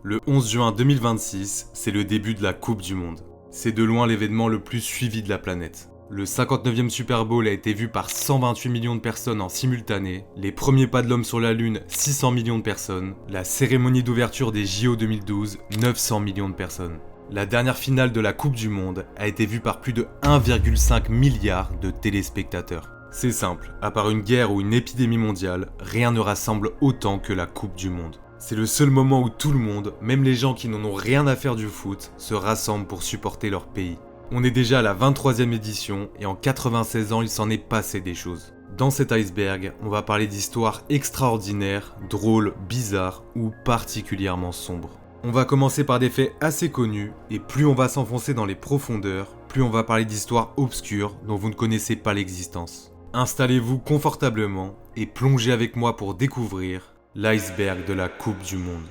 Le 11 juin 2026, c'est le début de la Coupe du Monde. C'est de loin l'événement le plus suivi de la planète. Le 59e Super Bowl a été vu par 128 millions de personnes en simultané, les premiers pas de l'homme sur la Lune, 600 millions de personnes, la cérémonie d'ouverture des JO 2012, 900 millions de personnes. La dernière finale de la Coupe du Monde a été vue par plus de 1,5 milliard de téléspectateurs. C'est simple, à part une guerre ou une épidémie mondiale, rien ne rassemble autant que la Coupe du Monde. C'est le seul moment où tout le monde, même les gens qui n'en ont rien à faire du foot, se rassemblent pour supporter leur pays. On est déjà à la 23e édition et en 96 ans il s'en est passé des choses. Dans cet iceberg, on va parler d'histoires extraordinaires, drôles, bizarres ou particulièrement sombres. On va commencer par des faits assez connus et plus on va s'enfoncer dans les profondeurs, plus on va parler d'histoires obscures dont vous ne connaissez pas l'existence. Installez-vous confortablement et plongez avec moi pour découvrir l'iceberg de la Coupe du Monde.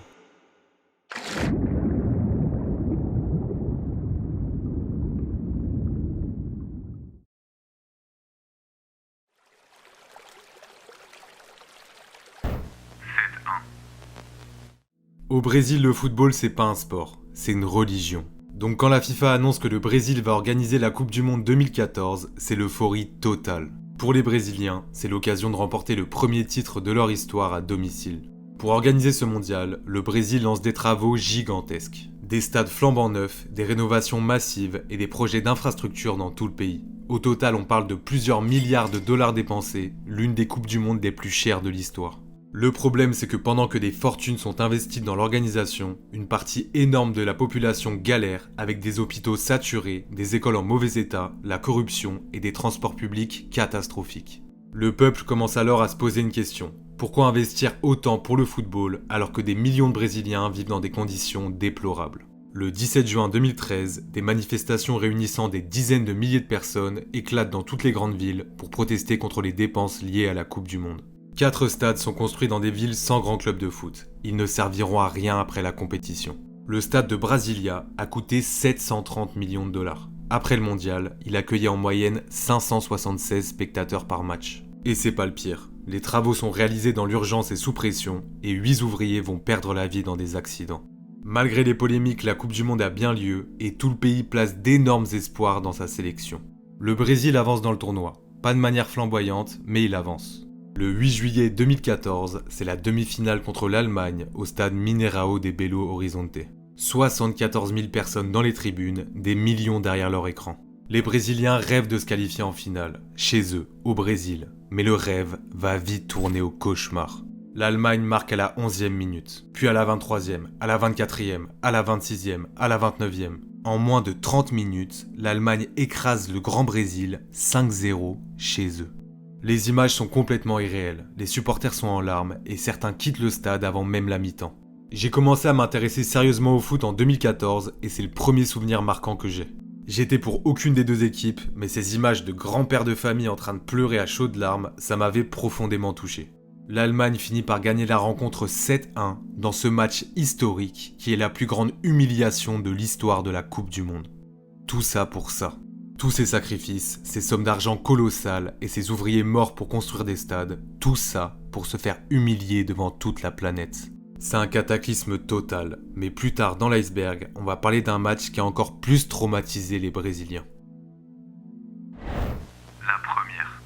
Au Brésil, le football, c'est pas un sport, c'est une religion. Donc quand la FIFA annonce que le Brésil va organiser la Coupe du Monde 2014, c'est l'euphorie totale. Pour les Brésiliens, c'est l'occasion de remporter le premier titre de leur histoire à domicile. Pour organiser ce mondial, le Brésil lance des travaux gigantesques. Des stades flambant neufs, des rénovations massives et des projets d'infrastructures dans tout le pays. Au total, on parle de plusieurs milliards de dollars dépensés, l'une des Coupes du Monde les plus chères de l'histoire. Le problème, c'est que pendant que des fortunes sont investies dans l'organisation, une partie énorme de la population galère avec des hôpitaux saturés, des écoles en mauvais état, la corruption et des transports publics catastrophiques. Le peuple commence alors à se poser une question. Pourquoi investir autant pour le football alors que des millions de Brésiliens vivent dans des conditions déplorables ? Le 17 juin 2013, des manifestations réunissant des dizaines de milliers de personnes éclatent dans toutes les grandes villes pour protester contre les dépenses liées à la Coupe du Monde. 4 stades sont construits dans des villes sans grand club de foot. Ils ne serviront à rien après la compétition. Le stade de Brasilia a coûté 730 millions de dollars. Après le mondial, il accueillait en moyenne 576 spectateurs par match. Et c'est pas le pire. Les travaux sont réalisés dans l'urgence et sous pression, et 8 ouvriers vont perdre la vie dans des accidents. Malgré les polémiques, la Coupe du Monde a bien lieu, et tout le pays place d'énormes espoirs dans sa sélection. Le Brésil avance dans le tournoi. Pas de manière flamboyante, mais il avance. Le 8 juillet 2014, c'est la demi-finale contre l'Allemagne au stade Mineirão de Belo Horizonte. 74 000 personnes dans les tribunes, des millions derrière leur écran. Les Brésiliens rêvent de se qualifier en finale, chez eux, au Brésil. Mais le rêve va vite tourner au cauchemar. L'Allemagne marque à la 11e minute, puis à la 23e, à la 24e, à la 26e, à la 29e. En moins de 30 minutes, l'Allemagne écrase le Grand Brésil 5-0 chez eux. Les images sont complètement irréelles, les supporters sont en larmes et certains quittent le stade avant même la mi-temps. J'ai commencé à m'intéresser sérieusement au foot en 2014 et c'est le premier souvenir marquant que j'ai. J'étais pour aucune des deux équipes, mais ces images de grands-pères de famille en train de pleurer à chaudes larmes, ça m'avait profondément touché. L'Allemagne finit par gagner la rencontre 7-1 dans ce match historique qui est la plus grande humiliation de l'histoire de la Coupe du Monde. Tout ça pour ça. Tous ces sacrifices, ces sommes d'argent colossales et ces ouvriers morts pour construire des stades, tout ça pour se faire humilier devant toute la planète. C'est un cataclysme total, mais plus tard dans l'iceberg, on va parler d'un match qui a encore plus traumatisé les Brésiliens. La première.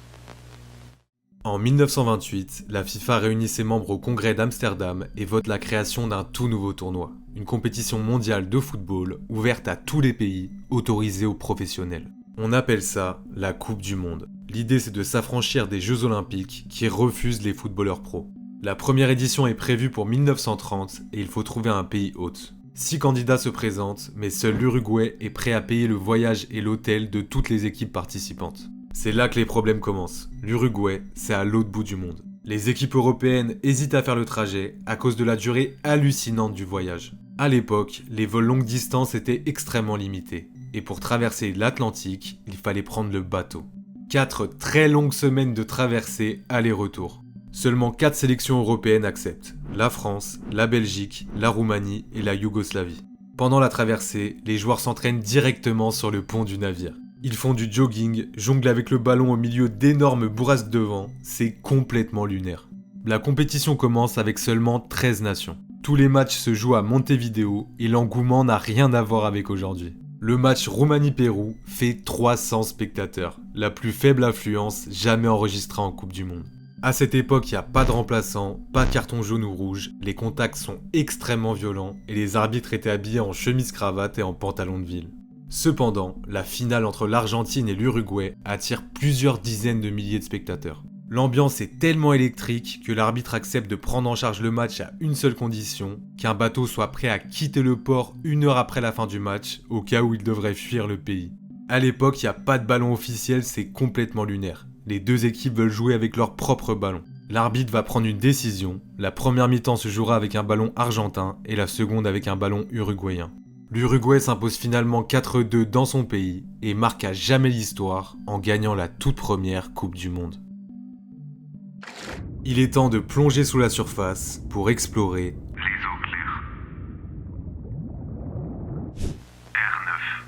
En 1928, la FIFA réunit ses membres au congrès d'Amsterdam et vote la création d'un tout nouveau tournoi. Une compétition mondiale de football ouverte à tous les pays, autorisée aux professionnels. On appelle ça la Coupe du Monde. L'idée c'est de s'affranchir des Jeux Olympiques qui refusent les footballeurs pros. La première édition est prévue pour 1930 et il faut trouver un pays hôte. 6 candidats se présentent, mais seul l'Uruguay est prêt à payer le voyage et l'hôtel de toutes les équipes participantes. C'est là que les problèmes commencent. L'Uruguay, c'est à l'autre bout du monde. Les équipes européennes hésitent à faire le trajet à cause de la durée hallucinante du voyage. À l'époque, les vols longue distance étaient extrêmement limités. Et pour traverser l'Atlantique, il fallait prendre le bateau. 4 très longues semaines de traversée aller-retour. Seulement 4 sélections européennes acceptent. La France, la Belgique, la Roumanie et la Yougoslavie. Pendant la traversée, les joueurs s'entraînent directement sur le pont du navire. Ils font du jogging, jonglent avec le ballon au milieu d'énormes bourrasques de vent, c'est complètement lunaire. La compétition commence avec seulement 13 nations. Tous les matchs se jouent à Montevideo et l'engouement n'a rien à voir avec aujourd'hui. Le match Roumanie-Pérou fait 300 spectateurs, la plus faible affluence jamais enregistrée en Coupe du Monde. À cette époque, il n'y a pas de remplaçant, pas de carton jaune ou rouge, les contacts sont extrêmement violents et les arbitres étaient habillés en chemise-cravate et en pantalon de ville. Cependant, la finale entre l'Argentine et l'Uruguay attire plusieurs dizaines de milliers de spectateurs. L'ambiance est tellement électrique que l'arbitre accepte de prendre en charge le match à une seule condition, qu'un bateau soit prêt à quitter le port 1 heure après la fin du match, au cas où il devrait fuir le pays. À l'époque, il n'y a pas de ballon officiel, c'est complètement lunaire. Les deux équipes veulent jouer avec leur propre ballon. L'arbitre va prendre une décision, la première mi-temps se jouera avec un ballon argentin et la seconde avec un ballon uruguayen. L'Uruguay s'impose finalement 4-2 dans son pays et marque à jamais l'histoire en gagnant la toute première Coupe du Monde. Il est temps de plonger sous la surface pour explorer les eaux claires. R9.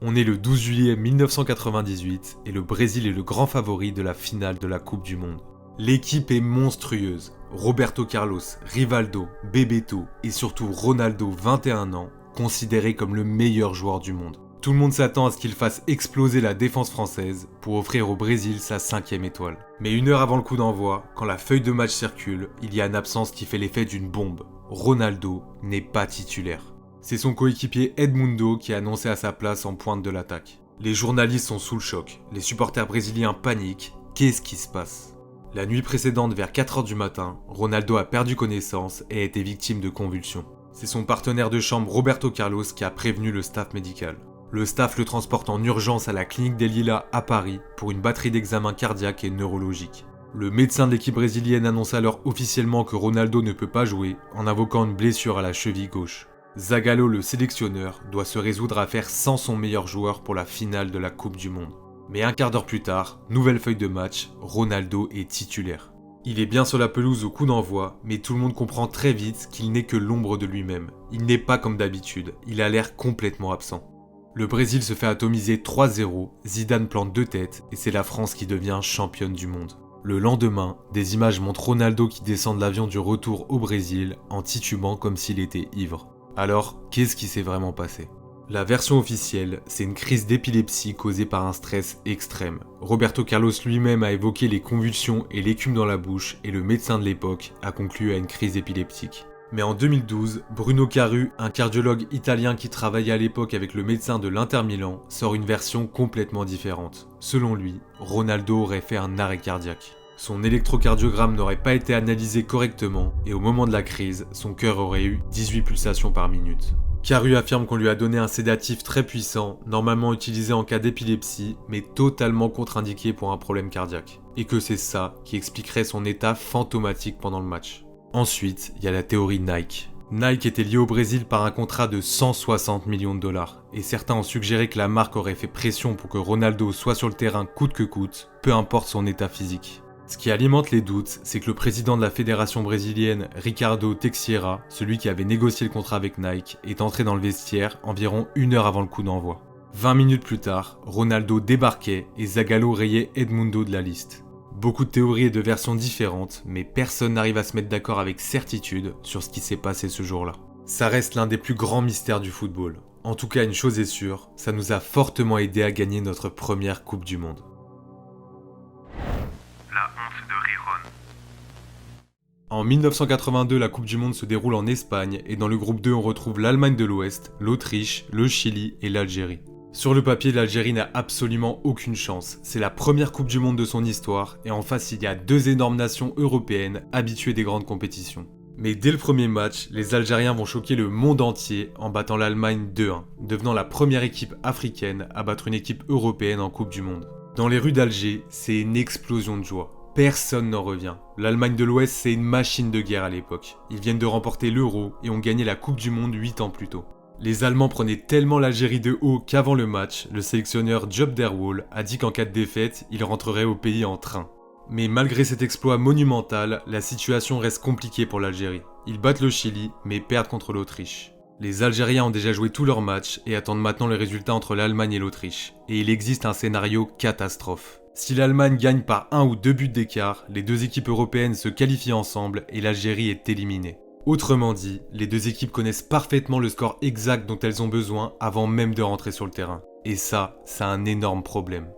On est le 12 juillet 1998 et le Brésil est le grand favori de la finale de la Coupe du Monde. L'équipe est monstrueuse. Roberto Carlos, Rivaldo, Bebeto et surtout Ronaldo, 21 ans, considéré comme le meilleur joueur du monde. Tout le monde s'attend à ce qu'il fasse exploser la défense française pour offrir au Brésil sa 5e étoile. Mais 1 heure avant le coup d'envoi, quand la feuille de match circule, il y a une absence qui fait l'effet d'une bombe. Ronaldo n'est pas titulaire. C'est son coéquipier Edmundo qui est annoncé à sa place en pointe de l'attaque. Les journalistes sont sous le choc, les supporters brésiliens paniquent. Qu'est-ce qui se passe ? La nuit précédente, vers 4h du matin, Ronaldo a perdu connaissance et a été victime de convulsions. C'est son partenaire de chambre Roberto Carlos qui a prévenu le staff médical. Le staff le transporte en urgence à la clinique des Lilas à Paris pour une batterie d'examens cardiaques et neurologiques. Le médecin de l'équipe brésilienne annonce alors officiellement que Ronaldo ne peut pas jouer en invoquant une blessure à la cheville gauche. Zagallo, le sélectionneur, doit se résoudre à faire sans son meilleur joueur pour la finale de la Coupe du Monde. Mais un quart d'heure plus tard, nouvelle feuille de match, Ronaldo est titulaire. Il est bien sur la pelouse au coup d'envoi, mais tout le monde comprend très vite qu'il n'est que l'ombre de lui-même. Il n'est pas comme d'habitude, il a l'air complètement absent. Le Brésil se fait atomiser 3-0, Zidane plante 2 têtes et c'est la France qui devient championne du monde. Le lendemain, des images montrent Ronaldo qui descend de l'avion du retour au Brésil en titubant comme s'il était ivre. Alors, qu'est-ce qui s'est vraiment passé ? La version officielle, c'est une crise d'épilepsie causée par un stress extrême. Roberto Carlos lui-même a évoqué les convulsions et l'écume dans la bouche et le médecin de l'époque a conclu à une crise épileptique. Mais en 2012, Bruno Caru, un cardiologue italien qui travaillait à l'époque avec le médecin de l'Inter Milan, sort une version complètement différente. Selon lui, Ronaldo aurait fait un arrêt cardiaque. Son électrocardiogramme n'aurait pas été analysé correctement et au moment de la crise, son cœur aurait eu 18 pulsations par minute. Caru affirme qu'on lui a donné un sédatif très puissant, normalement utilisé en cas d'épilepsie, mais totalement contre-indiqué pour un problème cardiaque. Et que c'est ça qui expliquerait son état fantomatique pendant le match. Ensuite, il y a la théorie Nike. Nike était lié au Brésil par un contrat de 160 millions de dollars, et certains ont suggéré que la marque aurait fait pression pour que Ronaldo soit sur le terrain coûte que coûte, peu importe son état physique. Ce qui alimente les doutes, c'est que le président de la fédération brésilienne, Ricardo Teixeira, celui qui avait négocié le contrat avec Nike, est entré dans le vestiaire environ 1 heure avant le coup d'envoi. 20 minutes plus tard, Ronaldo débarquait et Zagallo rayait Edmundo de la liste. Beaucoup de théories et de versions différentes, mais personne n'arrive à se mettre d'accord avec certitude sur ce qui s'est passé ce jour-là. Ça reste l'un des plus grands mystères du football. En tout cas, une chose est sûre, ça nous a fortement aidé à gagner notre première Coupe du Monde. La honte de Riron. En 1982, la Coupe du Monde se déroule en Espagne et dans le groupe 2, on retrouve l'Allemagne de l'Ouest, l'Autriche, le Chili et l'Algérie. Sur le papier, l'Algérie n'a absolument aucune chance. C'est la première Coupe du Monde de son histoire et en face, il y a 2 énormes nations européennes habituées des grandes compétitions. Mais dès le premier match, les Algériens vont choquer le monde entier en battant l'Allemagne 2-1, devenant la première équipe africaine à battre une équipe européenne en Coupe du Monde. Dans les rues d'Alger, c'est une explosion de joie. Personne n'en revient. L'Allemagne de l'Ouest, c'est une machine de guerre à l'époque. Ils viennent de remporter l'Euro et ont gagné la Coupe du Monde 8 ans plus tôt. Les Allemands prenaient tellement l'Algérie de haut qu'avant le match, le sélectionneur Job Derwall a dit qu'en cas de défaite, il rentrerait au pays en train. Mais malgré cet exploit monumental, la situation reste compliquée pour l'Algérie. Ils battent le Chili, mais perdent contre l'Autriche. Les Algériens ont déjà joué tous leurs matchs et attendent maintenant les résultats entre l'Allemagne et l'Autriche. Et il existe un scénario catastrophe. Si l'Allemagne gagne par 1 ou 2 buts d'écart, les 2 équipes européennes se qualifient ensemble et l'Algérie est éliminée. Autrement dit, les deux équipes connaissent parfaitement le score exact dont elles ont besoin avant même de rentrer sur le terrain. Et ça, c'est un énorme problème.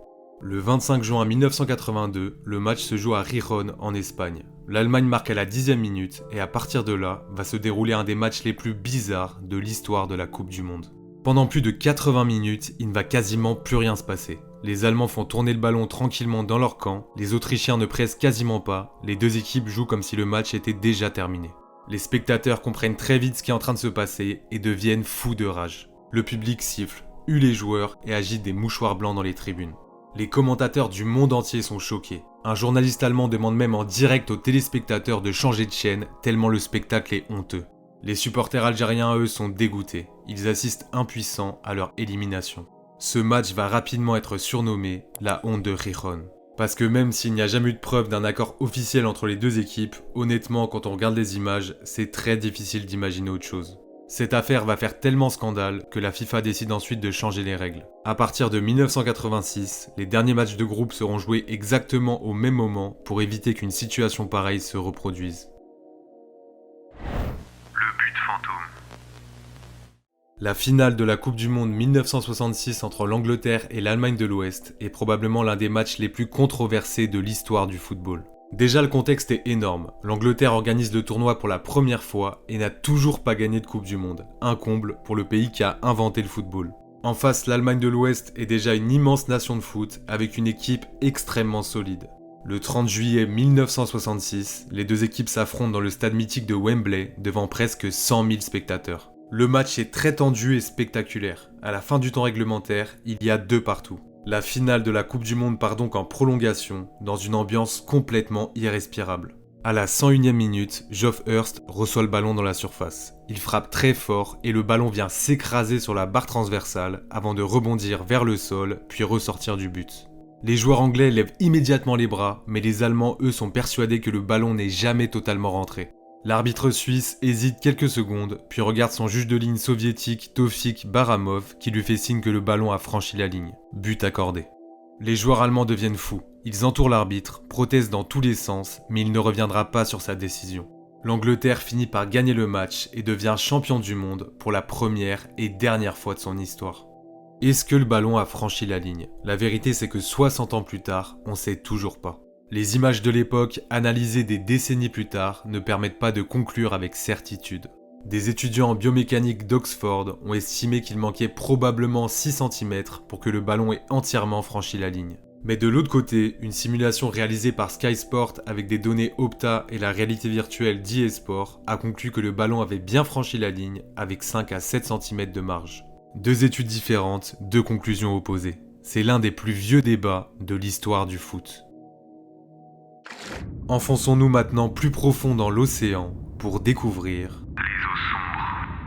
Le 25 juin 1982, le match se joue à Gijón en Espagne. L'Allemagne marque à la 10e minute et à partir de là, va se dérouler un des matchs les plus bizarres de l'histoire de la Coupe du Monde. Pendant plus de 80 minutes, il ne va quasiment plus rien se passer. Les Allemands font tourner le ballon tranquillement dans leur camp, les Autrichiens ne pressent quasiment pas, les deux équipes jouent comme si le match était déjà terminé. Les spectateurs comprennent très vite ce qui est en train de se passer et deviennent fous de rage. Le public siffle, hue les joueurs et agite des mouchoirs blancs dans les tribunes. Les commentateurs du monde entier sont choqués. Un journaliste allemand demande même en direct aux téléspectateurs de changer de chaîne tellement le spectacle est honteux. Les supporters algériens, eux, sont dégoûtés. Ils assistent impuissants à leur élimination. Ce match va rapidement être surnommé la honte de Gijón. Parce que même s'il n'y a jamais eu de preuve d'un accord officiel entre les deux équipes, honnêtement, quand on regarde les images, c'est très difficile d'imaginer autre chose. Cette affaire va faire tellement scandale que la FIFA décide ensuite de changer les règles. À partir de 1986, les derniers matchs de groupe seront joués exactement au même moment pour éviter qu'une situation pareille se reproduise. Le but fantôme. La finale de la Coupe du Monde 1966 entre l'Angleterre et l'Allemagne de l'Ouest est probablement l'un des matchs les plus controversés de l'histoire du football. Déjà le contexte est énorme, l'Angleterre organise le tournoi pour la première fois et n'a toujours pas gagné de Coupe du Monde, un comble pour le pays qui a inventé le football. En face, l'Allemagne de l'Ouest est déjà une immense nation de foot avec une équipe extrêmement solide. Le 30 juillet 1966, les deux équipes s'affrontent dans le stade mythique de Wembley devant presque 100 000 spectateurs. Le match est très tendu et spectaculaire. À la fin du temps réglementaire, il y a 2 partout. La finale de la Coupe du Monde part donc en prolongation, dans une ambiance complètement irrespirable. À la 101e minute, Geoff Hurst reçoit le ballon dans la surface. Il frappe très fort et le ballon vient s'écraser sur la barre transversale avant de rebondir vers le sol puis ressortir du but. Les joueurs anglais lèvent immédiatement les bras, mais les Allemands, eux, sont persuadés que le ballon n'est jamais totalement rentré. L'arbitre suisse hésite quelques secondes, puis regarde son juge de ligne soviétique Tofik Baramov qui lui fait signe que le ballon a franchi la ligne. But accordé. Les joueurs allemands deviennent fous. Ils entourent l'arbitre, protestent dans tous les sens, mais il ne reviendra pas sur sa décision. L'Angleterre finit par gagner le match et devient champion du monde pour la première et dernière fois de son histoire. Est-ce que le ballon a franchi la ligne ? La vérité c'est que 60 ans plus tard, on sait toujours pas. Les images de l'époque, analysées des décennies plus tard, ne permettent pas de conclure avec certitude. Des étudiants en biomécanique d'Oxford ont estimé qu'il manquait probablement 6 cm pour que le ballon ait entièrement franchi la ligne. Mais de l'autre côté, une simulation réalisée par Sky Sport avec des données Opta et la réalité virtuelle d'EA Sport a conclu que le ballon avait bien franchi la ligne avec 5 à 7 cm de marge. 2 études différentes, 2 conclusions opposées. C'est l'un des plus vieux débats de l'histoire du foot. Enfonçons-nous maintenant plus profond dans l'océan pour découvrir Les eaux sombres.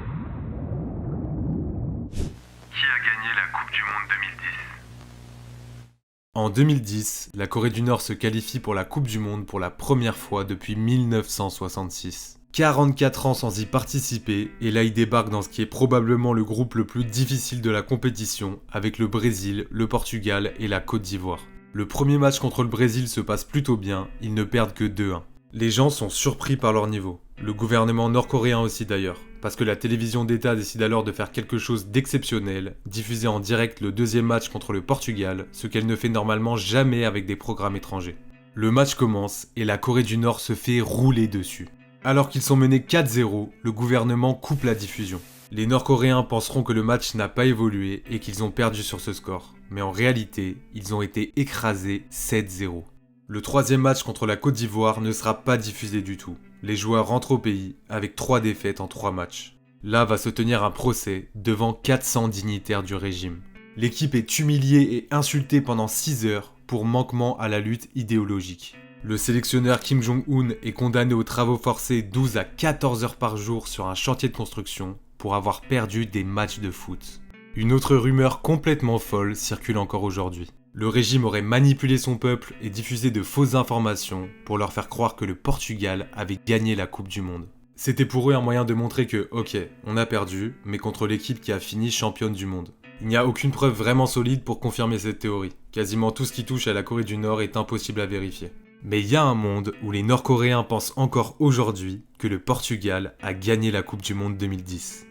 Qui a gagné la Coupe du Monde 2010 ? En 2010, la Corée du Nord se qualifie pour la Coupe du Monde pour la première fois depuis 1966. 44 ans sans y participer, et là il débarque dans ce qui est probablement le groupe le plus difficile de la compétition, avec le Brésil, le Portugal et la Côte d'Ivoire. Le premier match contre le Brésil se passe plutôt bien, ils ne perdent que 2-1. Les gens sont surpris par leur niveau. Le gouvernement nord-coréen aussi d'ailleurs, parce que la télévision d'État décide alors de faire quelque chose d'exceptionnel, diffuser en direct le deuxième match contre le Portugal, ce qu'elle ne fait normalement jamais avec des programmes étrangers. Le match commence et la Corée du Nord se fait rouler dessus. Alors qu'ils sont menés 4-0, le gouvernement coupe la diffusion. Les Nord-Coréens penseront que le match n'a pas évolué et qu'ils ont perdu sur ce score. Mais en réalité, ils ont été écrasés 7-0. Le troisième match contre la Côte d'Ivoire ne sera pas diffusé du tout. Les joueurs rentrent au pays avec 3 défaites en 3 matchs. Là va se tenir un procès devant 400 dignitaires du régime. L'équipe est humiliée et insultée pendant 6 heures pour manquement à la lutte idéologique. Le sélectionneur Kim Jong-un est condamné aux travaux forcés 12 à 14 heures par jour sur un chantier de construction pour avoir perdu des matchs de foot. Une autre rumeur complètement folle circule encore aujourd'hui. Le régime aurait manipulé son peuple et diffusé de fausses informations pour leur faire croire que le Portugal avait gagné la Coupe du Monde. C'était pour eux un moyen de montrer que, ok, on a perdu, mais contre l'équipe qui a fini championne du monde. Il n'y a aucune preuve vraiment solide pour confirmer cette théorie. Quasiment tout ce qui touche à la Corée du Nord est impossible à vérifier. Mais il y a un monde où les Nord-Coréens pensent encore aujourd'hui que le Portugal a gagné la Coupe du Monde 2010.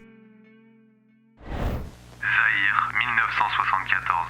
Zaïre, 1974.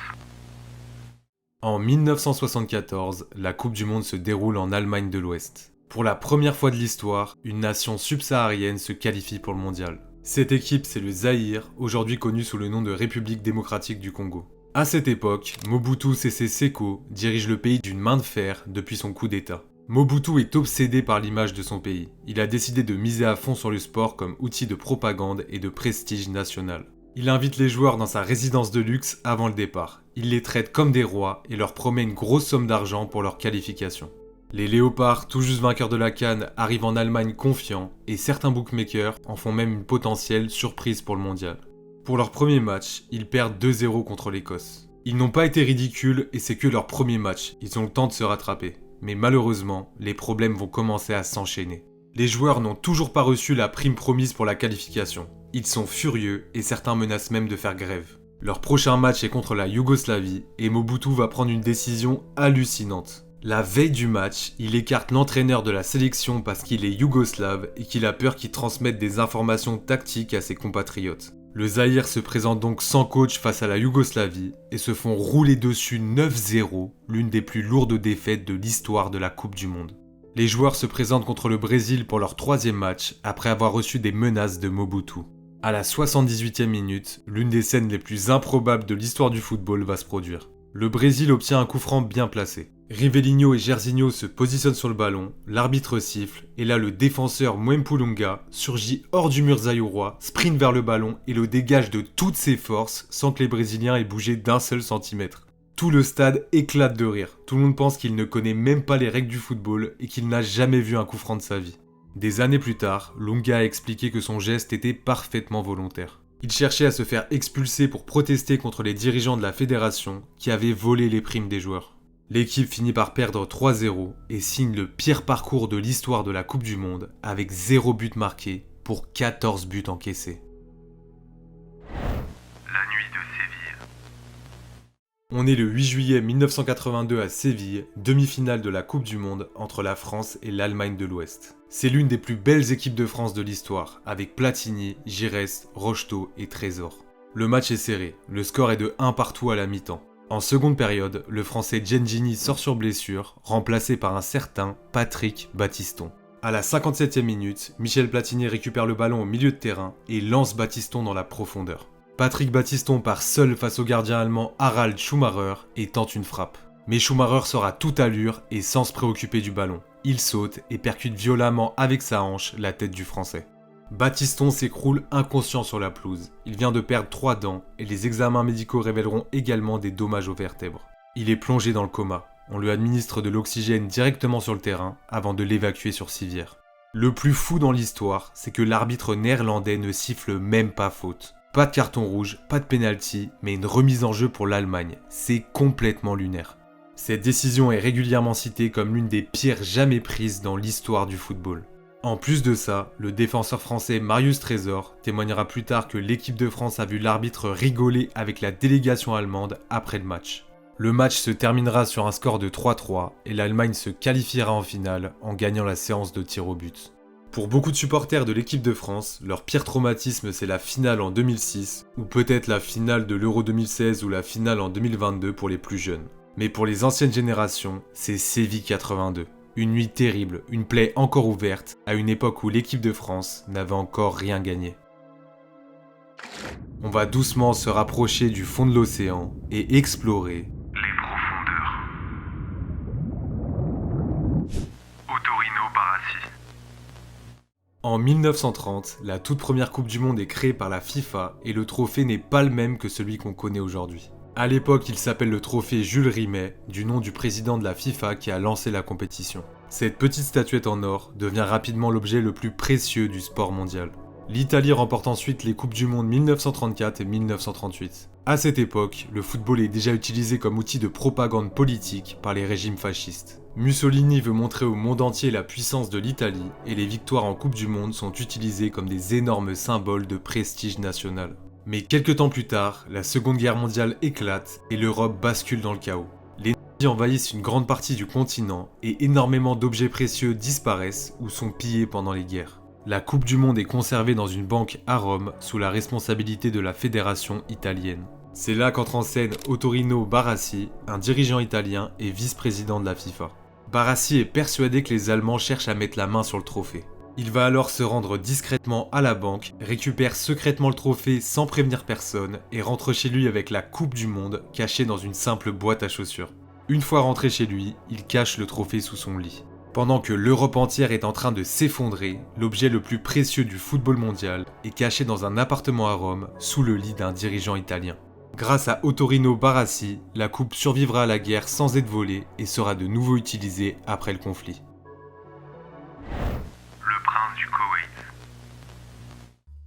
En 1974, la Coupe du Monde se déroule en Allemagne de l'Ouest. Pour la première fois de l'histoire, une nation subsaharienne se qualifie pour le mondial. Cette équipe, c'est le Zaïre, aujourd'hui connu sous le nom de République démocratique du Congo. À cette époque, Mobutu Sese Seko dirige le pays d'une main de fer depuis son coup d'État. Mobutu est obsédé par l'image de son pays. Il a décidé de miser à fond sur le sport comme outil de propagande et de prestige national. Il invite les joueurs dans sa résidence de luxe avant le départ. Il les traite comme des rois et leur promet une grosse somme d'argent pour leur qualification. Les Léopards, tout juste vainqueurs de la CAN, arrivent en Allemagne confiants et certains bookmakers en font même une potentielle surprise pour le mondial. Pour leur premier match, ils perdent 2-0 contre l'Écosse. Ils n'ont pas été ridicules et c'est que leur premier match, ils ont le temps de se rattraper. Mais malheureusement, les problèmes vont commencer à s'enchaîner. Les joueurs n'ont toujours pas reçu la prime promise pour la qualification. Ils sont furieux et certains menacent même de faire grève. Leur prochain match est contre la Yougoslavie et Mobutu va prendre une décision hallucinante. La veille du match, il écarte l'entraîneur de la sélection parce qu'il est yougoslave et qu'il a peur qu'il transmette des informations tactiques à ses compatriotes. Le Zaïre se présente donc sans coach face à la Yougoslavie et se font rouler dessus 9-0, l'une des plus lourdes défaites de l'histoire de la Coupe du Monde. Les joueurs se présentent contre le Brésil pour leur troisième match après avoir reçu des menaces de Mobutu. À la 78e minute, l'une des scènes les plus improbables de l'histoire du football va se produire. Le Brésil obtient un coup franc bien placé. Rivelino et Jairzinho se positionnent sur le ballon, l'arbitre siffle, et là le défenseur Mwempulunga surgit hors du mur zaïrois, sprint vers le ballon et le dégage de toutes ses forces sans que les Brésiliens aient bougé d'un seul centimètre. Tout le stade éclate de rire, tout le monde pense qu'il ne connaît même pas les règles du football et qu'il n'a jamais vu un coup franc de sa vie. Des années plus tard, Lunga a expliqué que son geste était parfaitement volontaire. Il cherchait à se faire expulser pour protester contre les dirigeants de la fédération qui avaient volé les primes des joueurs. L'équipe finit par perdre 3-0 et signe le pire parcours de l'histoire de la Coupe du Monde avec 0 but marqué pour 14 buts encaissés. La nuit de Séville. On est le 8 juillet 1982 à Séville, demi-finale de la Coupe du Monde entre la France et l'Allemagne de l'Ouest. C'est l'une des plus belles équipes de France de l'histoire, avec Platini, Giresse, Rocheteau et Trésor. Le match est serré, le score est de 1 partout à la mi-temps. En seconde période, le français Gengini sort sur blessure, remplacé par un certain Patrick Battiston. À la 57e minute, Michel Platini récupère le ballon au milieu de terrain et lance Battiston dans la profondeur. Patrick Battiston part seul face au gardien allemand Harald Schumacher et tente une frappe. Mais Schumacher sort à toute allure et sans se préoccuper du ballon. Il saute et percute violemment avec sa hanche la tête du français. Battiston s'écroule inconscient sur la pelouse. Il vient de perdre 3 dents et les examens médicaux révéleront également des dommages aux vertèbres. Il est plongé dans le coma. On lui administre de l'oxygène directement sur le terrain avant de l'évacuer sur civière. Le plus fou dans l'histoire, c'est que l'arbitre néerlandais ne siffle même pas faute. Pas de carton rouge, pas de pénalty, mais une remise en jeu pour l'Allemagne. C'est complètement lunaire. Cette décision est régulièrement citée comme l'une des pires jamais prises dans l'histoire du football. En plus de ça, le défenseur français Marius Trésor témoignera plus tard que l'équipe de France a vu l'arbitre rigoler avec la délégation allemande après le match. Le match se terminera sur un score de 3-3 et l'Allemagne se qualifiera en finale en gagnant la séance de tir au but. Pour beaucoup de supporters de l'équipe de France, leur pire traumatisme c'est la finale en 2006 ou peut-être la finale de l'Euro 2016 ou la finale en 2022 pour les plus jeunes. Mais pour les anciennes générations, c'est Séville 82. Une nuit terrible, une plaie encore ouverte, à une époque où l'équipe de France n'avait encore rien gagné. On va doucement se rapprocher du fond de l'océan et explorer Les profondeurs. Ottorino Barassi. En 1930, la toute première Coupe du Monde est créée par la FIFA et le trophée n'est pas le même que celui qu'on connaît aujourd'hui. À l'époque, il s'appelle le trophée Jules Rimet, du nom du président de la FIFA qui a lancé la compétition. Cette petite statuette en or devient rapidement l'objet le plus précieux du sport mondial. L'Italie remporte ensuite les Coupes du Monde 1934 et 1938. À cette époque, le football est déjà utilisé comme outil de propagande politique par les régimes fascistes. Mussolini veut montrer au monde entier la puissance de l'Italie et les victoires en Coupe du Monde sont utilisées comme des énormes symboles de prestige national. Mais quelques temps plus tard, la Seconde Guerre mondiale éclate et l'Europe bascule dans le chaos. Les envahissent une grande partie du continent et énormément d'objets précieux disparaissent ou sont pillés pendant les guerres. La Coupe du Monde est conservée dans une banque à Rome sous la responsabilité de la fédération italienne. C'est là qu'entre en scène Ottorino Barassi, un dirigeant italien et vice-président de la FIFA. Barassi est persuadé que les Allemands cherchent à mettre la main sur le trophée. Il va alors se rendre discrètement à la banque, récupère secrètement le trophée sans prévenir personne et rentre chez lui avec la Coupe du Monde cachée dans une simple boîte à chaussures. Une fois rentré chez lui, il cache le trophée sous son lit. Pendant que l'Europe entière est en train de s'effondrer, l'objet le plus précieux du football mondial est caché dans un appartement à Rome, sous le lit d'un dirigeant italien. Grâce à Ottorino Barassi, la coupe survivra à la guerre sans être volée et sera de nouveau utilisée après le conflit. Le prince du Koweït.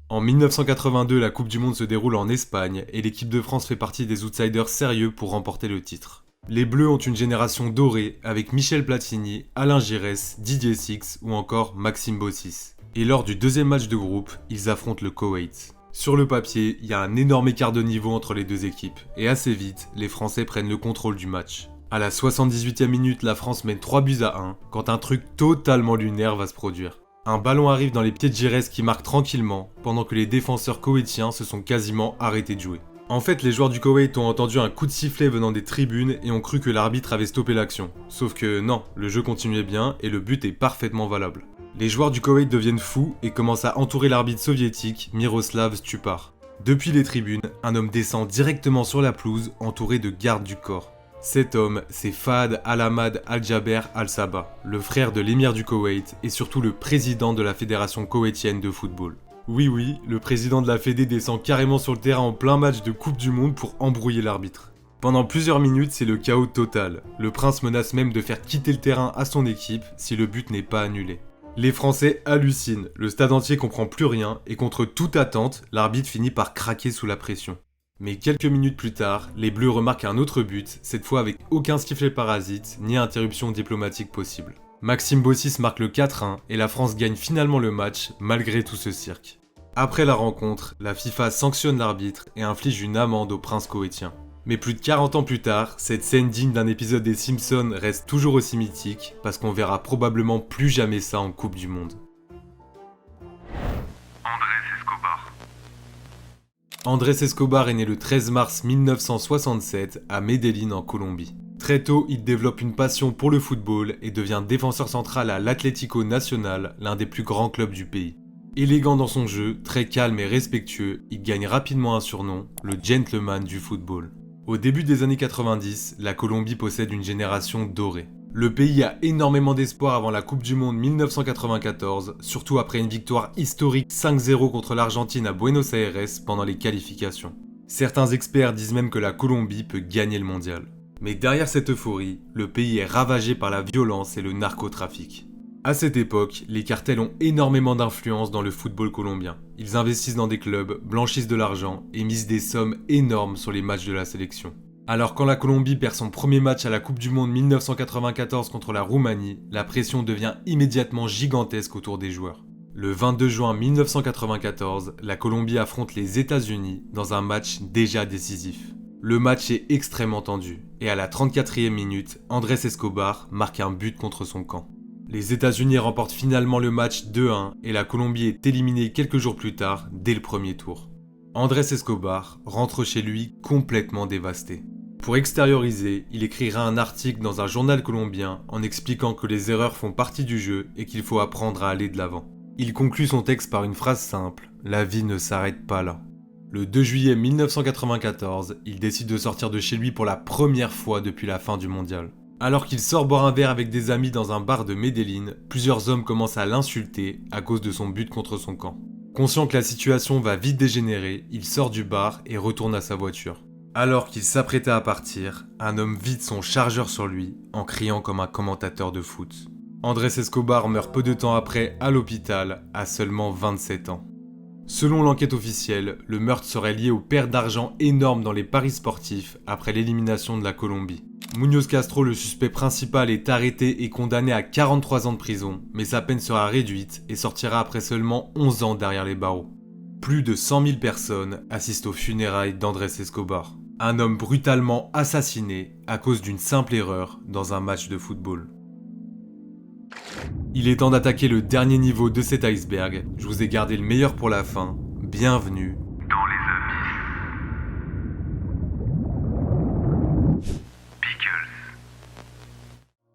En 1982, la Coupe du Monde se déroule en Espagne et l'équipe de France fait partie des outsiders sérieux pour remporter le titre. Les Bleus ont une génération dorée avec Michel Platini, Alain Giresse, Didier Six ou encore Maxime Bossis. Et lors du deuxième match de groupe, ils affrontent le Koweït. Sur le papier, il y a un énorme écart de niveau entre les deux équipes et assez vite, les Français prennent le contrôle du match. À la 78e minute, la France mène 3-1 quand un truc totalement lunaire va se produire. Un ballon arrive dans les pieds de Giresse qui marque tranquillement pendant que les défenseurs koweïtiens se sont quasiment arrêtés de jouer. En fait, les joueurs du Koweït ont entendu un coup de sifflet venant des tribunes et ont cru que l'arbitre avait stoppé l'action. Sauf que non, le jeu continuait bien et le but est parfaitement valable. Les joueurs du Koweït deviennent fous et commencent à entourer l'arbitre soviétique Miroslav Stupar. Depuis les tribunes, un homme descend directement sur la pelouse entouré de gardes du corps. Cet homme, c'est Fahad Al-Ahmad Al-Jaber Al-Sabah, le frère de l'émir du Koweït et surtout le président de la fédération koweïtienne de football. Oui, le président de la Fédé descend carrément sur le terrain en plein match de Coupe du Monde pour embrouiller l'arbitre. Pendant plusieurs minutes, c'est le chaos total. Le prince menace même de faire quitter le terrain à son équipe si le but n'est pas annulé. Les Français hallucinent, le stade entier comprend plus rien et contre toute attente, l'arbitre finit par craquer sous la pression. Mais quelques minutes plus tard, les Bleus remarquent un autre but, cette fois avec aucun sifflet parasite ni interruption diplomatique possible. Maxime Bossis marque le 4-1 et la France gagne finalement le match malgré tout ce cirque. Après la rencontre, la FIFA sanctionne l'arbitre et inflige une amende au prince koweïtien. Mais plus de 40 ans plus tard, cette scène digne d'un épisode des Simpsons reste toujours aussi mythique parce qu'on verra probablement plus jamais ça en Coupe du Monde. Andrés Escobar. Andrés Escobar est né le 13 mars 1967 à Medellín en Colombie. Très tôt, il développe une passion pour le football et devient défenseur central à l'Atlético Nacional, l'un des plus grands clubs du pays. Élégant dans son jeu, très calme et respectueux, il gagne rapidement un surnom, le gentleman du football. Au début des années 90, la Colombie possède une génération dorée. Le pays a énormément d'espoir avant la Coupe du Monde 1994, surtout après une victoire historique 5-0 contre l'Argentine à Buenos Aires pendant les qualifications. Certains experts disent même que la Colombie peut gagner le mondial. Mais derrière cette euphorie, le pays est ravagé par la violence et le narcotrafic. À cette époque, les cartels ont énormément d'influence dans le football colombien. Ils investissent dans des clubs, blanchissent de l'argent et misent des sommes énormes sur les matchs de la sélection. Alors quand la Colombie perd son premier match à la Coupe du Monde 1994 contre la Roumanie, la pression devient immédiatement gigantesque autour des joueurs. Le 22 juin 1994, la Colombie affronte les États-Unis dans un match déjà décisif. Le match est extrêmement tendu et à la 34e minute, Andrés Escobar marque un but contre son camp. Les États-Unis remportent finalement le match 2-1 et la Colombie est éliminée quelques jours plus tard, dès le premier tour. Andrés Escobar rentre chez lui complètement dévasté. Pour extérioriser, il écrira un article dans un journal colombien en expliquant que les erreurs font partie du jeu et qu'il faut apprendre à aller de l'avant. Il conclut son texte par une phrase simple, « La vie ne s'arrête pas là ». Le 2 juillet 1994, il décide de sortir de chez lui pour la première fois depuis la fin du mondial. Alors qu'il sort boire un verre avec des amis dans un bar de Medellín, plusieurs hommes commencent à l'insulter à cause de son but contre son camp. Conscient que la situation va vite dégénérer, il sort du bar et retourne à sa voiture. Alors qu'il s'apprêtait à partir, un homme vide son chargeur sur lui en criant comme un commentateur de foot. Andrés Escobar meurt peu de temps après à l'hôpital, à seulement 27 ans. Selon l'enquête officielle, le meurtre serait lié aux pertes d'argent énormes dans les paris sportifs après l'élimination de la Colombie. Muñoz Castro, le suspect principal, est arrêté et condamné à 43 ans de prison, mais sa peine sera réduite et sortira après seulement 11 ans derrière les barreaux. Plus de 100 000 personnes assistent aux funérailles d'Andrés Escobar. Un homme brutalement assassiné à cause d'une simple erreur dans un match de football. Il est temps d'attaquer le dernier niveau de cet iceberg. Je vous ai gardé le meilleur pour la fin. Bienvenue Dans les abysses. Pickles.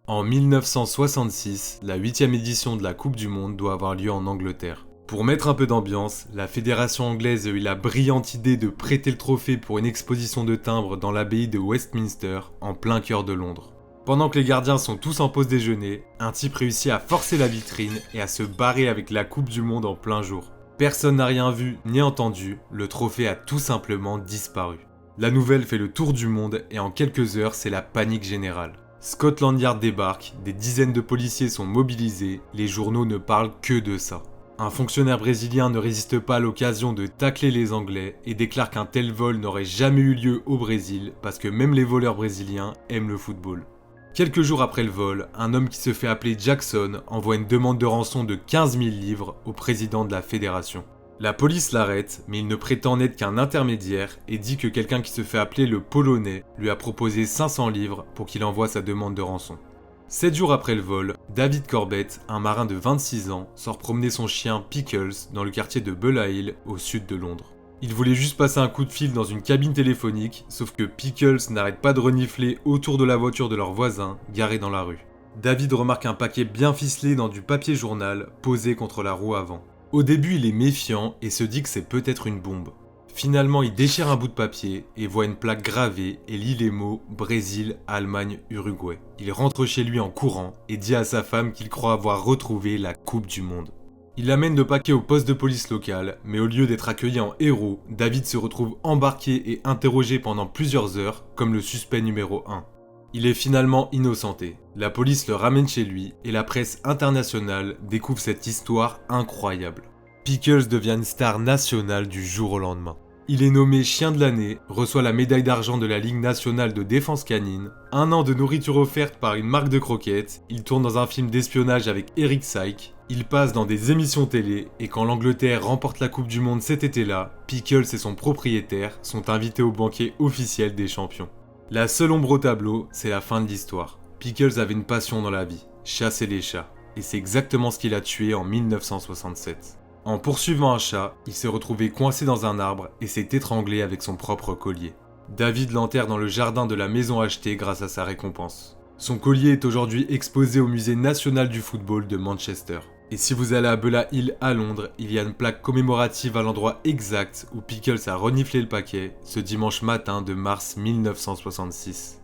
En 1966, la 8e édition de la Coupe du Monde doit avoir lieu en Angleterre. Pour mettre un peu d'ambiance, la fédération anglaise a eu la brillante idée de prêter le trophée pour une exposition de timbres dans l'abbaye de Westminster, en plein cœur de Londres. Pendant que les gardiens sont tous en pause déjeuner, un type réussit à forcer la vitrine et à se barrer avec la Coupe du Monde en plein jour. Personne n'a rien vu ni entendu, le trophée a tout simplement disparu. La nouvelle fait le tour du monde et en quelques heures, c'est la panique générale. Scotland Yard débarque, des dizaines de policiers sont mobilisés, les journaux ne parlent que de ça. Un fonctionnaire brésilien ne résiste pas à l'occasion de tacler les Anglais et déclare qu'un tel vol n'aurait jamais eu lieu au Brésil parce que même les voleurs brésiliens aiment le football. Quelques jours après le vol, un homme qui se fait appeler Jackson envoie une demande de rançon de 15 000 livres au président de la fédération. La police l'arrête, mais il ne prétend n'être qu'un intermédiaire et dit que quelqu'un qui se fait appeler le Polonais lui a proposé 500 livres pour qu'il envoie sa demande de rançon. 7 jours après le vol, David Corbett, un marin de 26 ans, sort promener son chien Pickles dans le quartier de Beulah-Hill, au sud de Londres. Il voulait juste passer un coup de fil dans une cabine téléphonique, sauf que Pickles n'arrête pas de renifler autour de la voiture de leur voisin, garée dans la rue. David remarque un paquet bien ficelé dans du papier journal, posé contre la roue avant. Au début, il est méfiant et se dit que c'est peut-être une bombe. Finalement, il déchire un bout de papier et voit une plaque gravée et lit les mots Brésil, Allemagne, Uruguay. Il rentre chez lui en courant et dit à sa femme qu'il croit avoir retrouvé la Coupe du Monde. Il amène le paquet au poste de police local, mais au lieu d'être accueilli en héros, David se retrouve embarqué et interrogé pendant plusieurs heures, comme le suspect numéro 1. Il est finalement innocenté. La police le ramène chez lui et la presse internationale découvre cette histoire incroyable. Pickles devient une star nationale du jour au lendemain. Il est nommé chien de l'année, reçoit la médaille d'argent de la Ligue nationale de défense canine, 1 an de nourriture offerte par une marque de croquettes, il tourne dans un film d'espionnage avec Eric Syke, il passe dans des émissions télé, et quand l'Angleterre remporte la Coupe du Monde cet été-là, Pickles et son propriétaire sont invités au banquet officiel des champions. La seule ombre au tableau, c'est la fin de l'histoire. Pickles avait une passion dans la vie, chasser les chats, et c'est exactement ce qu'il a tué en 1967. En poursuivant un chat, il s'est retrouvé coincé dans un arbre et s'est étranglé avec son propre collier. David l'enterre dans le jardin de la maison achetée grâce à sa récompense. Son collier est aujourd'hui exposé au musée national du football de Manchester. Et si vous allez à Beulah-Hill à Londres, il y a une plaque commémorative à l'endroit exact où Pickles a reniflé le paquet ce dimanche matin de mars 1966.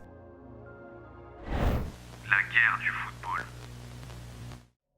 La guerre du football.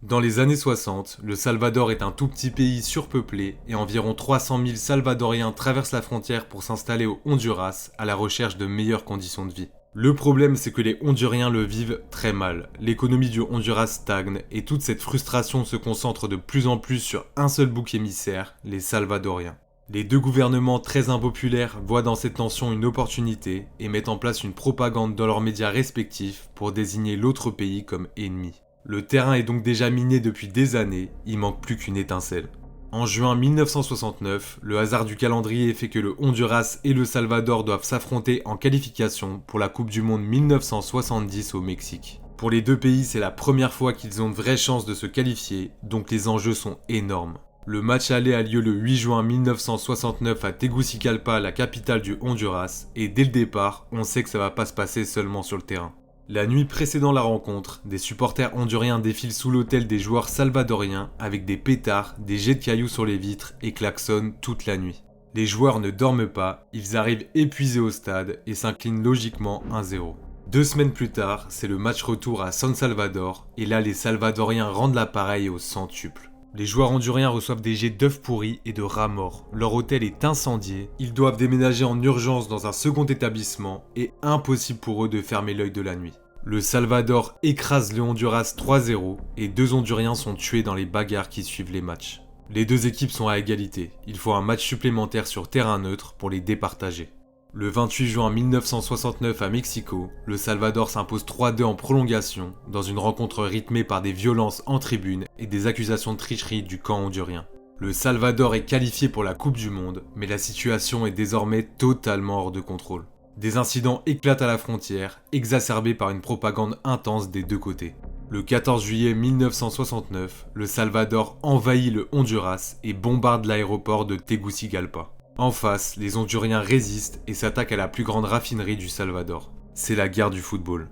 Dans les années 60, le Salvador est un tout petit pays surpeuplé et environ 300 000 Salvadoriens traversent la frontière pour s'installer au Honduras à la recherche de meilleures conditions de vie. Le problème, c'est que les Honduriens le vivent très mal. L'économie du Honduras stagne et toute cette frustration se concentre de plus en plus sur un seul bouc émissaire, les Salvadoriens. Les deux gouvernements très impopulaires voient dans cette tension une opportunité et mettent en place une propagande dans leurs médias respectifs pour désigner l'autre pays comme ennemi. Le terrain est donc déjà miné depuis des années, il manque plus qu'une étincelle. En juin 1969, le hasard du calendrier fait que le Honduras et le Salvador doivent s'affronter en qualification pour la Coupe du Monde 1970 au Mexique. Pour les deux pays, c'est la première fois qu'ils ont de vraies chances de se qualifier, donc les enjeux sont énormes. Le match aller a lieu le 8 juin 1969 à Tegucigalpa, la capitale du Honduras, et dès le départ, on sait que ça va pas se passer seulement sur le terrain. La nuit précédant la rencontre, des supporters honduriens défilent sous l'hôtel des joueurs salvadoriens avec des pétards, des jets de cailloux sur les vitres et klaxonnent toute la nuit. Les joueurs ne dorment pas, ils arrivent épuisés au stade et s'inclinent logiquement 1-0. 2 semaines plus tard, c'est le match retour à San Salvador et là les Salvadoriens rendent l'appareil au centuple. Les joueurs honduriens reçoivent des jets d'œufs pourris et de rats morts. Leur hôtel est incendié. Ils doivent déménager en urgence dans un second établissement et impossible pour eux de fermer l'œil de la nuit. Le Salvador écrase le Honduras 3-0 et 2 Honduriens sont tués dans les bagarres qui suivent les matchs. Les deux équipes sont à égalité. Il faut un match supplémentaire sur terrain neutre pour les départager. Le 28 juin 1969 à Mexico, le Salvador s'impose 3-2 en prolongation, dans une rencontre rythmée par des violences en tribune et des accusations de tricherie du camp hondurien. Le Salvador est qualifié pour la Coupe du Monde, mais la situation est désormais totalement hors de contrôle. Des incidents éclatent à la frontière, exacerbés par une propagande intense des deux côtés. Le 14 juillet 1969, le Salvador envahit le Honduras et bombarde l'aéroport de Tegucigalpa. En face, les Honduriens résistent et s'attaquent à la plus grande raffinerie du Salvador. C'est la guerre du football.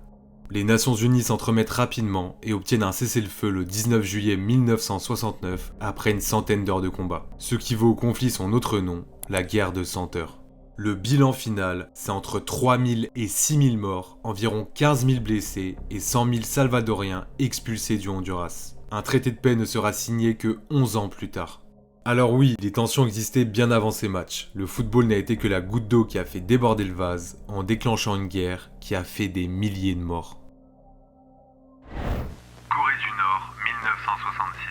Les Nations Unies s'entremettent rapidement et obtiennent un cessez-le-feu le 19 juillet 1969 après une centaine d'heures de combat. Ce qui vaut au conflit son autre nom, la guerre de 100 heures. Le bilan final, c'est entre 3000 et 6000 morts, environ 15 000 blessés et 100 000 Salvadoriens expulsés du Honduras. Un traité de paix ne sera signé que 11 ans plus tard. Alors oui, les tensions existaient bien avant ces matchs. Le football n'a été que la goutte d'eau qui a fait déborder le vase, en déclenchant une guerre qui a fait des milliers de morts. Corée du Nord, 1966.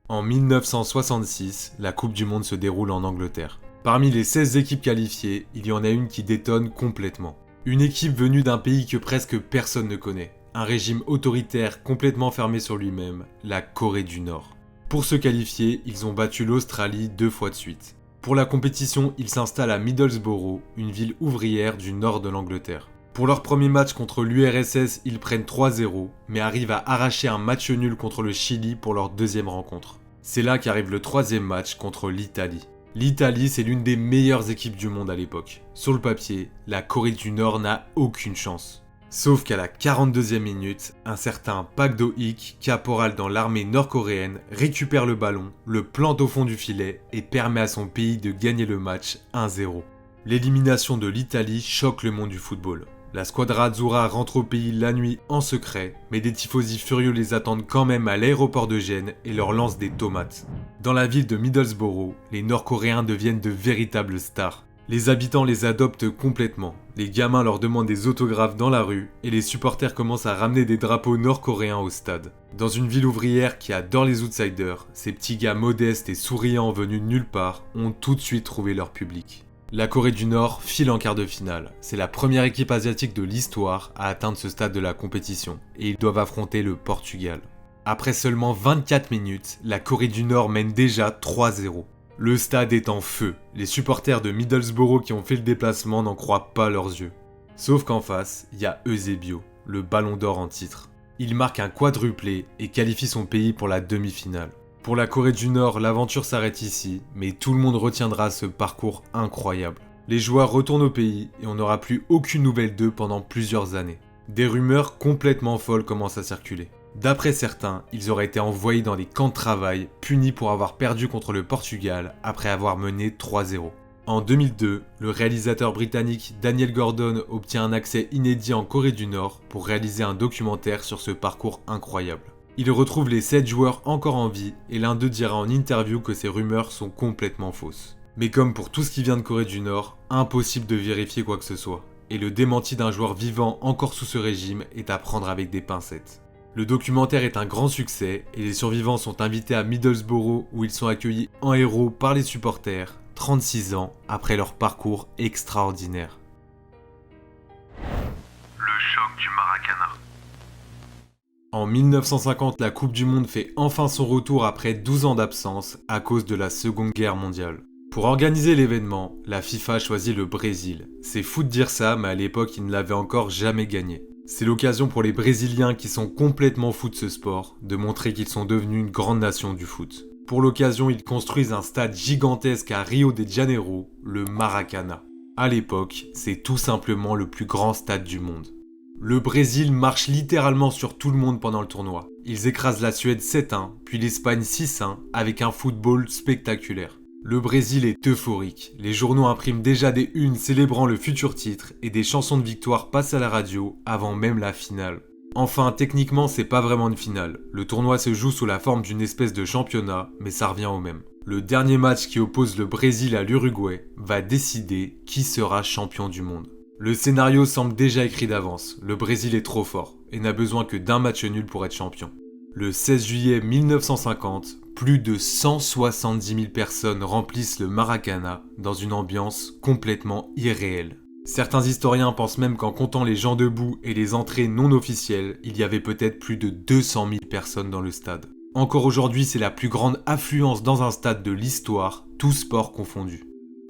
En 1966, la Coupe du Monde se déroule en Angleterre. Parmi les 16 équipes qualifiées, il y en a une qui détonne complètement. Une équipe venue d'un pays que presque personne ne connaît. Un régime autoritaire complètement fermé sur lui-même, la Corée du Nord. Pour se qualifier, ils ont battu l'Australie 2 fois de suite. Pour la compétition, ils s'installent à Middlesbrough, une ville ouvrière du nord de l'Angleterre. Pour leur premier match contre l'URSS, ils prennent 3-0, mais arrivent à arracher un match nul contre le Chili pour leur deuxième rencontre. C'est là qu'arrive le troisième match contre l'Italie. L'Italie, c'est l'une des meilleures équipes du monde à l'époque. Sur le papier, la Corée du Nord n'a aucune chance. Sauf qu'à la 42e minute, un certain Pak Do-ik, caporal dans l'armée nord-coréenne, récupère le ballon, le plante au fond du filet et permet à son pays de gagner le match 1-0. L'élimination de l'Italie choque le monde du football. La squadra Azzurra rentre au pays la nuit en secret, mais des tifosi furieux les attendent quand même à l'aéroport de Gênes et leur lancent des tomates. Dans la ville de Middlesbrough, les Nord-Coréens deviennent de véritables stars. Les habitants les adoptent complètement. Les gamins leur demandent des autographes dans la rue et les supporters commencent à ramener des drapeaux nord-coréens au stade. Dans une ville ouvrière qui adore les outsiders, ces petits gars modestes et souriants venus de nulle part ont tout de suite trouvé leur public. La Corée du Nord file en quart de finale. C'est la première équipe asiatique de l'histoire à atteindre ce stade de la compétition et ils doivent affronter le Portugal. Après seulement 24 minutes, la Corée du Nord mène déjà 3-0. Le stade est en feu. Les supporters de Middlesbrough qui ont fait le déplacement n'en croient pas leurs yeux. Sauf qu'en face, il y a Eusebio, le ballon d'or en titre. Il marque un quadruplé et qualifie son pays pour la demi-finale. Pour la Corée du Nord, l'aventure s'arrête ici, mais tout le monde retiendra ce parcours incroyable. Les joueurs retournent au pays et on n'aura plus aucune nouvelle d'eux pendant plusieurs années. Des rumeurs complètement folles commencent à circuler. D'après certains, ils auraient été envoyés dans des camps de travail, punis pour avoir perdu contre le Portugal après avoir mené 3-0. En 2002, le réalisateur britannique Daniel Gordon obtient un accès inédit en Corée du Nord pour réaliser un documentaire sur ce parcours incroyable. Il retrouve les 7 joueurs encore en vie et l'un d'eux dira en interview que ces rumeurs sont complètement fausses. Mais comme pour tout ce qui vient de Corée du Nord, impossible de vérifier quoi que ce soit. Et le démenti d'un joueur vivant encore sous ce régime est à prendre avec des pincettes. Le documentaire est un grand succès et les survivants sont invités à Middlesbrough où ils sont accueillis en héros par les supporters, 36 ans après leur parcours extraordinaire. Le choc du Maracana. En 1950, la Coupe du Monde fait enfin son retour après 12 ans d'absence à cause de la Seconde Guerre mondiale. Pour organiser l'événement, la FIFA choisit le Brésil. C'est fou de dire ça, mais à l'époque, ils ne l'avaient encore jamais gagné. C'est l'occasion pour les Brésiliens qui sont complètement fous de ce sport, de montrer qu'ils sont devenus une grande nation du foot. Pour l'occasion, ils construisent un stade gigantesque à Rio de Janeiro, le Maracana. À l'époque, c'est tout simplement le plus grand stade du monde. Le Brésil marche littéralement sur tout le monde pendant le tournoi. Ils écrasent la Suède 7-1, puis l'Espagne 6-1, avec un football spectaculaire. Le Brésil est euphorique. Les journaux impriment déjà des unes célébrant le futur titre et des chansons de victoire passent à la radio avant même la finale. Enfin, techniquement, c'est pas vraiment une finale. Le tournoi se joue sous la forme d'une espèce de championnat, mais ça revient au même. Le dernier match qui oppose le Brésil à l'Uruguay va décider qui sera champion du monde. Le scénario semble déjà écrit d'avance. Le Brésil est trop fort et n'a besoin que d'un match nul pour être champion. Le 16 juillet 1950, plus de 170 000 personnes remplissent le Maracana dans une ambiance complètement irréelle. Certains historiens pensent même qu'en comptant les gens debout et les entrées non officielles, il y avait peut-être plus de 200 000 personnes dans le stade. Encore aujourd'hui, c'est la plus grande affluence dans un stade de l'histoire, tout sport confondu.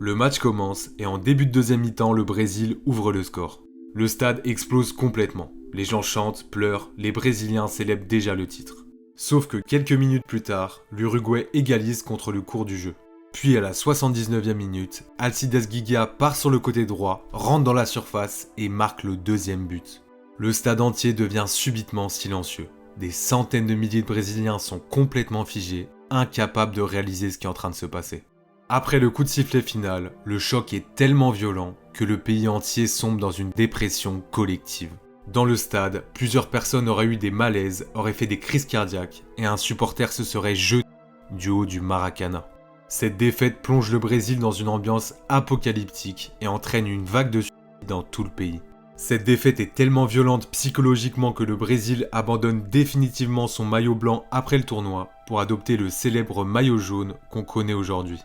Le match commence et en début de deuxième mi-temps, le Brésil ouvre le score. Le stade explose complètement. Les gens chantent, pleurent, les Brésiliens célèbrent déjà le titre. Sauf que quelques minutes plus tard, l'Uruguay égalise contre le cours du jeu. Puis à la 79e minute, Alcides Giguia part sur le côté droit, rentre dans la surface et marque le deuxième but. Le stade entier devient subitement silencieux. Des centaines de milliers de Brésiliens sont complètement figés, incapables de réaliser ce qui est en train de se passer. Après le coup de sifflet final, le choc est tellement violent que le pays entier sombre dans une dépression collective. Dans le stade, plusieurs personnes auraient eu des malaises, auraient fait des crises cardiaques et un supporter se serait jeté du haut du Maracanã. Cette défaite plonge le Brésil dans une ambiance apocalyptique et entraîne une vague de suicides dans tout le pays. Cette défaite est tellement violente psychologiquement que le Brésil abandonne définitivement son maillot blanc après le tournoi pour adopter le célèbre maillot jaune qu'on connaît aujourd'hui.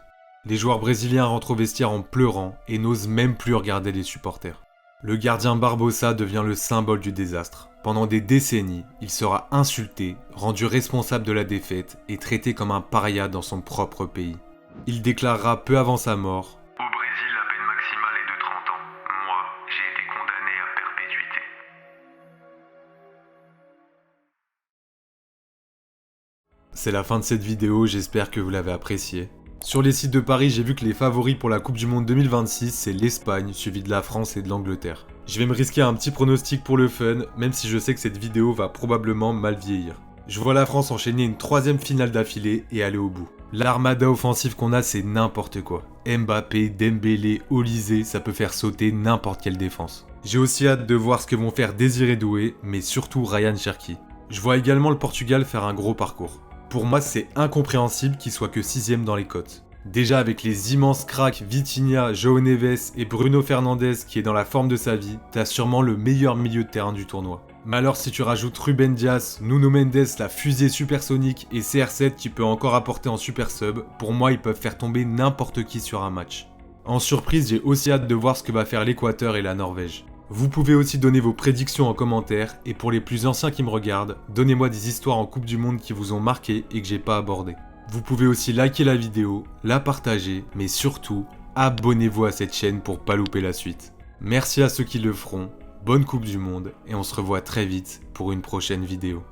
Les joueurs brésiliens rentrent au vestiaire en pleurant et n'osent même plus regarder les supporters. Le gardien Barbosa devient le symbole du désastre. Pendant des décennies, il sera insulté, rendu responsable de la défaite et traité comme un paria dans son propre pays. Il déclarera peu avant sa mort : Au Brésil, la peine maximale est de 30 ans. Moi, j'ai été condamné à perpétuité. C'est la fin de cette vidéo, j'espère que vous l'avez appréciée. Sur les sites de Paris, j'ai vu que les favoris pour la Coupe du Monde 2026, c'est l'Espagne, suivi de la France et de l'Angleterre. Je vais me risquer à un petit pronostic pour le fun, même si je sais que cette vidéo va probablement mal vieillir. Je vois la France enchaîner une 3e finale d'affilée et aller au bout. L'armada offensive qu'on a, c'est n'importe quoi. Mbappé, Dembélé, Olysée, ça peut faire sauter n'importe quelle défense. J'ai aussi hâte de voir ce que vont faire Désiré Doué, mais surtout Ryan Cherki. Je vois également le Portugal faire un gros parcours. Pour moi, c'est incompréhensible qu'il soit que 6ème dans les cotes. Déjà avec les immenses cracks Vitinha, João Neves et Bruno Fernandes qui est dans la forme de sa vie, t'as sûrement le meilleur milieu de terrain du tournoi. Mais alors si tu rajoutes Ruben Dias, Nuno Mendes, la fusée supersonique et CR7 qui peut encore apporter en super sub, pour moi ils peuvent faire tomber n'importe qui sur un match. En surprise, j'ai aussi hâte de voir ce que va faire l'Équateur et la Norvège. Vous pouvez aussi donner vos prédictions en commentaire, et pour les plus anciens qui me regardent, donnez-moi des histoires en Coupe du Monde qui vous ont marqué et que j'ai pas abordées. Vous pouvez aussi liker la vidéo, la partager, mais surtout, abonnez-vous à cette chaîne pour pas louper la suite. Merci à ceux qui le feront, bonne Coupe du Monde, et on se revoit très vite pour une prochaine vidéo.